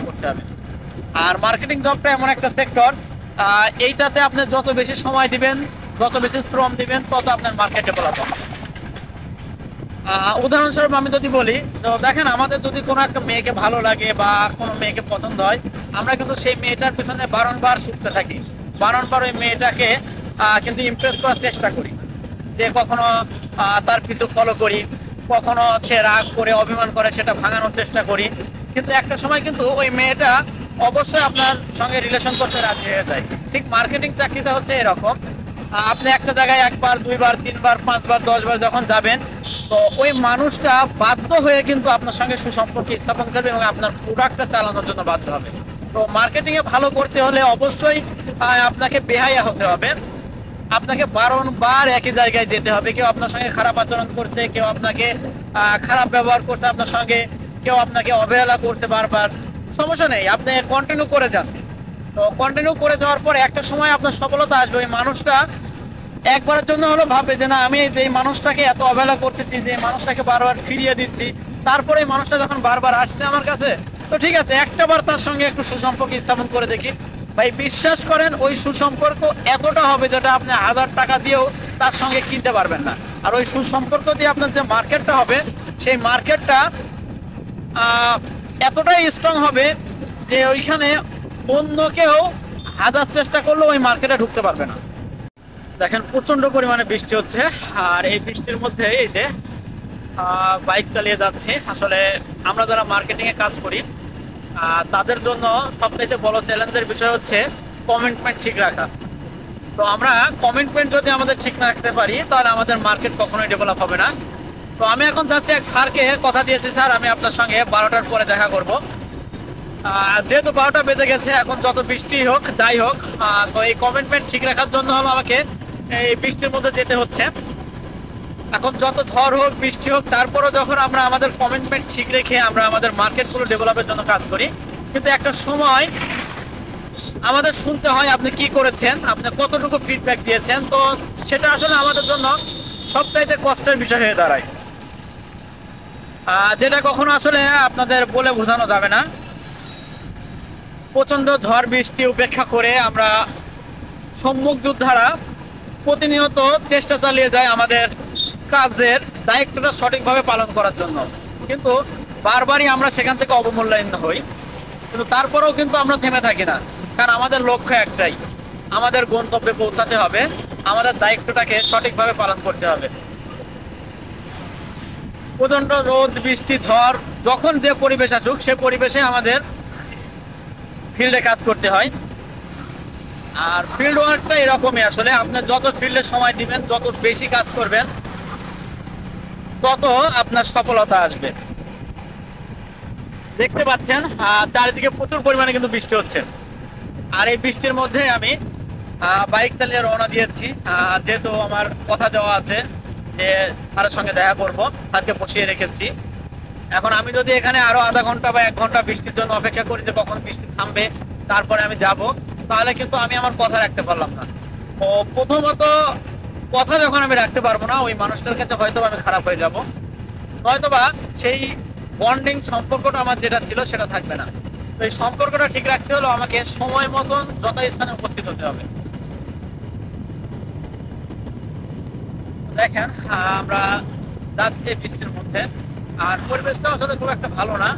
করতে হবে। আর মার্কেটিং জবটা এমন একটা সেক্টর, এইটাতে আপনি যত বেশি সময় দিবেন, যত বেশি শ্রম দিবেন, তত আপনার মার্কেট ডেভেলপ হবে। উদাহরণস্বরূপ আমি যদি বলি, তো দেখেন আমাদের যদি কোনো একটা মেয়েকে ভালো লাগে বা কোনো মেয়েকে পছন্দ হয়, আমরা কিন্তু সেই মেয়েটার পিছনে বারংবার ছুটতে থাকি, বারংবার ওই মেয়েটাকে কিন্তু ইমপ্রেস করার চেষ্টা করি, যে কখনো তার পিছু ফলো করি, কখনো সে রাগ করে অভিমান করে সেটা ভাঙানোর চেষ্টা করি। কিন্তু একটা সময় কিন্তু ওই মেয়েটা অবশ্যই আপনার সঙ্গে রিলেশন করতে রাজি হয়ে যায়। ঠিক মার্কেটিং চাকরিটা হচ্ছে এরকম, আপনি একটা জায়গায় একবার, দুইবার, তিনবার, পাঁচবার, 10বার যখন যাবেন, তো ওই মানুষটা বাধ্য হয়ে কিন্তু আপনার সঙ্গে সুসম্পর্ক স্থাপন করবে এবং আপনার প্রোডাক্টটা চালানোর জন্য বাধ্য হবে। তো মার্কেটিং এ ভালো করতে হলে অবশ্যই আপনাকে বেহায়া হতে হবে, আপনাকে বারংবার একই জায়গায় যেতে হবে। কেউ আপনার সঙ্গে খারাপ আচরণ করছে, কেউ আপনাকে খারাপ ব্যবহার করছে আপনার সঙ্গে, কেউ আপনাকে অবহেলা করছে বারবার, সমস্যা নেই, আপনি কন্টিনিউ করে যান। তো কন্টিনিউ করে যাওয়ার পরে একটা সময় আপনার সফলতা আসবে। ওই মানুষটা একবারের জন্য হলো ভাববে যে না, আমি যে মানুষটাকে এত অবহেলা করতেছি, যে মানুষটাকে বারবার ফিরিয়ে দিচ্ছি, তারপরে এই মানুষটা যখন বারবার আসছে আমার কাছে, তো ঠিক আছে একটা বার তার সঙ্গে একটু সুসম্পর্ক স্থাপন করে দেখি। ভাই বিশ্বাস করেন, ওই সুসম্পর্ক এতটা হবে যেটা আপনি 1000 টাকা দিয়েও তার সঙ্গে কিনতে পারবেন না। আর ওই সুসম্পর্ক দিয়ে আপনার যে মার্কেটটা হবে, সেই মার্কেটটা এতটাই স্ট্রং হবে যে ওইখানে অন্য কেউ 1000 চেষ্টা করলেও ওই মার্কেটে ঢুকতে পারবে না। দেখেন প্রচন্ড পরিমাণে বৃষ্টি হচ্ছে, আর এই বৃষ্টির মধ্যে এই যে বাইক চালিয়ে যাচ্ছি। আসলে আমরা যারা মার্কেটিং এ কাজ করি, তাদের জন্য সবথেকে বড় চ্যালেঞ্জের বিষয় হচ্ছে কমিটমেন্ট ঠিক রাখা। তো আমরা কমিটমেন্ট যদি আমাদের ঠিক না রাখতে পারি, তাহলে আমাদের মার্কেট কখনোই ডেভেলপ হবে না। তো আমি এখন যাচ্ছি, এক স্যারকে কথা দিয়েছি, স্যার আমি আপনার সঙ্গে 12টার পরে দেখা করব। যেহেতু 12টা বেজে গেছে, এখন যত বৃষ্টি হোক যাই হোক, তো এই কমিটমেন্ট ঠিক রাখার জন্য হলো আমাকে এই বৃষ্টির মধ্যে যেতে হচ্ছে। এখন যত ঝড় হোক, বৃষ্টি হোক, তারপরও যখন আমরা আমাদের কমিটমেন্ট ঠিক রেখে আমরা আমাদের মার্কেটগুলো ডেভেলপের জন্য কাজ করি, কিন্তু একটা সময় আমাদের শুনতে হয় আপনি কি করেছেন, আপনি কতটুকু ফিডব্যাক দিয়েছেন। তো সেটা আসলে আমাদের জন্য সবচাইতে কষ্টের বিষয় হয়ে দাঁড়ায়, যেটা কখনো আসলে আপনাদের বলে বোঝানো যাবে না। প্রচন্ড ঝড় বৃষ্টি উপেক্ষা করে আমরা সম্মুখ যোদ্ধারা প্রতিনিয়ত চেষ্টা চালিয়ে যায় আমাদের কাজের দায়িত্বটা সঠিকভাবে পালন করার জন্য, কিন্তু বারবারই আমরা সেখান থেকে অবমূল্যায়ন হই। কিন্তু তারপরেও কিন্তু আমরা থেমে থাকি না, কারণ আমাদের লক্ষ্য একটাই, আমাদের গন্তব্যে পৌঁছাতে হবে, আমাদের দায়িত্বটাকে সঠিকভাবে পালন করতে হবে। প্রচন্ড রোদ, বৃষ্টি, ঝড়, যখন যে পরিবেশ আসুক, সে পরিবেশে আমাদের ফিল্ডে কাজ করতে হয়। আর ফিল্ড ওয়ার্কটা এরকমই, আসলে আপনি যত ফিল্ডে সময় দিবেন, যত বেশি কাজ করবেন, তত আপনার সফলতা আসবে। দেখতে পাচ্ছেন চারিদিকে প্রচুর পরিমাণে কিন্তু বৃষ্টি হচ্ছে, আর এই বৃষ্টির মধ্যে আমি বাইক চালিয়ে রওনা দিয়েছি। যেহেতু আমার কথা দেওয়া আছে যে স্যারের সঙ্গে দেখা করব, স্যারকে বসিয়ে রেখেছি। এখন আমি যদি এখানে আরো আধা ঘন্টা বা 1 ঘন্টা বৃষ্টির জন্য অপেক্ষা করি যে কখন বৃষ্টি থামবে তারপরে আমি যাব, তাহলে কিন্তু আমি আমার কথা রাখতে পারলাম না। তো প্রথমত কথা যখন আমি রাখতে পারবো না, ওই মানুষটার কাছে হয়তো আমি খারাপ হয়ে যাব, হয়তোবা সেই বন্ডিং সম্পর্কটা আমার যেটা ছিল সেটা থাকবে না। তো এই সম্পর্কটা ঠিক রাখতে হলে আমাকে সময় মতন যথাস্থানে উপস্থিত হতে হবে। দেখেন আমরা যাচ্ছি বৃষ্টির মধ্যে, আর পরিবেশটা আসলে খুব একটা ভালো না,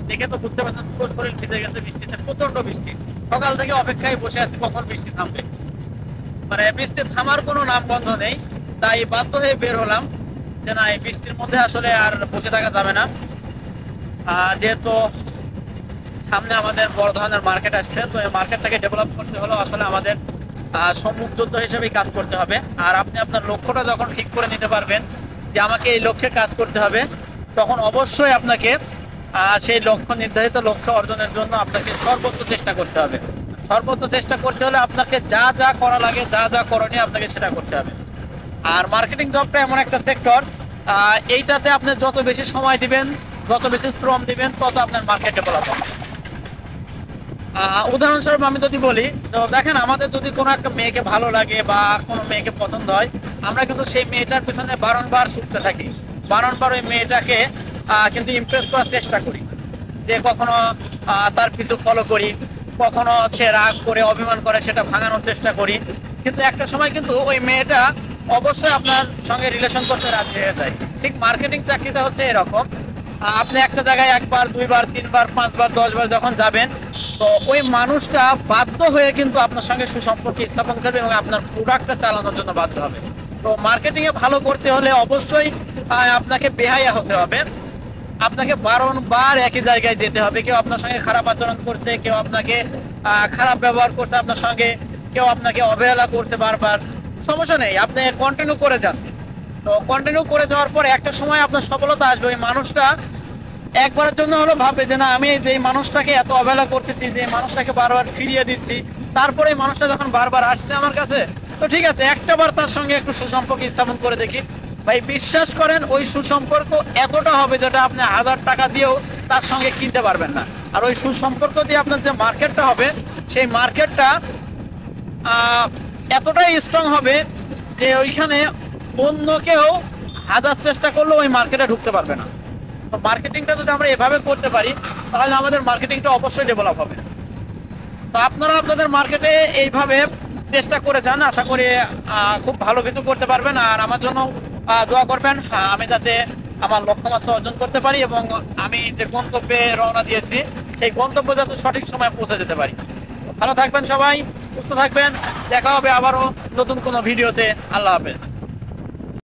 দেখে তো বুঝতে পারছেন পুরো শরীর ভিজে গেছে বৃষ্টিতে, প্রচন্ড বৃষ্টি। সকাল থেকে অপেক্ষায় বসে আছি কখন বৃষ্টি থামবে, মানে বৃষ্টি থামার কোনো নামগন্ধ নেই। তাই বাধ্য হয়ে বের হলাম যে না, এই বৃষ্টির মধ্যে আসলে আর বসে থাকা যাবে না। যেহেতু সামনে আমাদের বড় ধরনের মার্কেট আসছে, তো এই মার্কেটটাকে ডেভেলপ করতে হলেও আসলে আমাদের সম্মুখ যুদ্ধ হিসেবেই কাজ করতে হবে। আর আপনি আপনার লক্ষ্যটা যখন ঠিক করে নিতে পারবেন যে আমাকে এই লক্ষ্যে কাজ করতে হবে, তখন অবশ্যই আপনাকে সেই লক্ষ্য, নির্ধারিত লক্ষ্য অর্জনের জন্য আপনাকে সর্বোচ্চ চেষ্টা করতে হবে। সর্বোচ্চ চেষ্টা করতে হলে আপনাকে যা যা করা লাগে, যা যা করণীয়, আপনাকে সেটা করতে হবে। আর মার্কেটিং জবটা এমন একটা সেক্টর, এইটাতে আপনি যত বেশি সময় দিবেন, যত বেশি শ্রম দিবেন, তত আপনার মার্কেট ডেভেলপ হবে। উদাহরণস্বরূপ আমি যদি বলি, তো দেখেন আমাদের যদি কোনো একটা মেয়েকে ভালো লাগে বা কোনো মেয়েকে পছন্দ হয়, আমরা কিন্তু সেই মেয়েটার পিছনে বারংবার ছুটতে থাকি, বারংবার ওই মেয়েটাকে কিন্তু ইমপ্রেস করার চেষ্টা করি, যে কখনো তার পিছু ফলো করি, কখনো সে রাগ করে অভিমান করে সেটা ভাঙানোর চেষ্টা করি, কিন্তু একটা সময় কিন্তু ওই মেয়েটা অবশ্যই আপনার সঙ্গে রিলেশন করতে রাজি হয়ে যায়। ঠিক মার্কেটিং চাকরিটা হচ্ছে এরকম, আপনি একটা জায়গায় একবার, দুইবার, তিনবার, পাঁচবার, 10বার যখন যাবেন, তো ওই মানুষটা বাধ্য হয়ে কিন্তু আপনার সঙ্গে সুসম্পর্ক স্থাপন করবে এবং আপনার প্রোডাক্টটা চালানোর জন্য বাধ্য হবে। তো মার্কেটিং এ ভালো করতে হলে অবশ্যই আপনাকে বেহায়া হতে হবে, আপনাকে বারংবার একই জায়গায় যেতে হবে। কেউ আপনার সঙ্গে খারাপ আচরণ করছে, কেউ আপনাকে খারাপ ব্যবহার করছে আপনার সঙ্গে, কেউ আপনাকে অবহেলা করছে বারবার, সমস্যা নেই, আপনি কন্টিনিউ করে যান। তো কন্টিনিউ করে যাওয়ার পরে একটা সময় আপনার সফলতা আসবে। ওই মানুষটা একবারের জন্য হলো ভাবে যে না, আমি যে মানুষটাকে এত অবহেলা করতেছি, যে মানুষটাকে বারবার ফিরিয়ে দিচ্ছি, তারপরে এই মানুষটা যখন বারবার আসছে আমার কাছে, তো ঠিক আছে একটাবার তার সঙ্গে একটু সুসম্পর্ক স্থাপন করে দেখি। ভাই বিশ্বাস করেন, ওই সুসম্পর্ক এতটা হবে যেটা আপনি 1000 টাকা দিয়েও তার সঙ্গে কিনতে পারবেন না। আর ওই সুসম্পর্ক দিয়ে আপনার যে মার্কেটটা হবে, সেই মার্কেটটা এতটাই স্ট্রং হবে যে ওইখানে অন্য কেউ 1000 চেষ্টা করলেও ওই মার্কেটে ঢুকতে পারবে না। তো মার্কেটিংটা যদি আমরা এভাবে করতে পারি, তাহলে আমাদের মার্কেটিংটা অবশ্যই ডেভেলপ হবে। তো আপনারা আপনাদের মার্কেটে এইভাবে চেষ্টা করে যান, আশা করি খুব ভালো কিছু করতে পারবেন। আর আমার জন্য দোয়া করবেন, আমি যাতে আমার লক্ষ্যমাত্রা অর্জন করতে পারি এবং আমি যে গন্তব্যে রওনা দিয়েছি সেই গন্তব্য যাতে সঠিক সময়ে পৌঁছে যেতে পারি। ভালো থাকবেন সবাই, সুস্থ থাকবেন, দেখা হবে আবারও নতুন কোনো ভিডিওতে। আল্লাহ হাফেজ।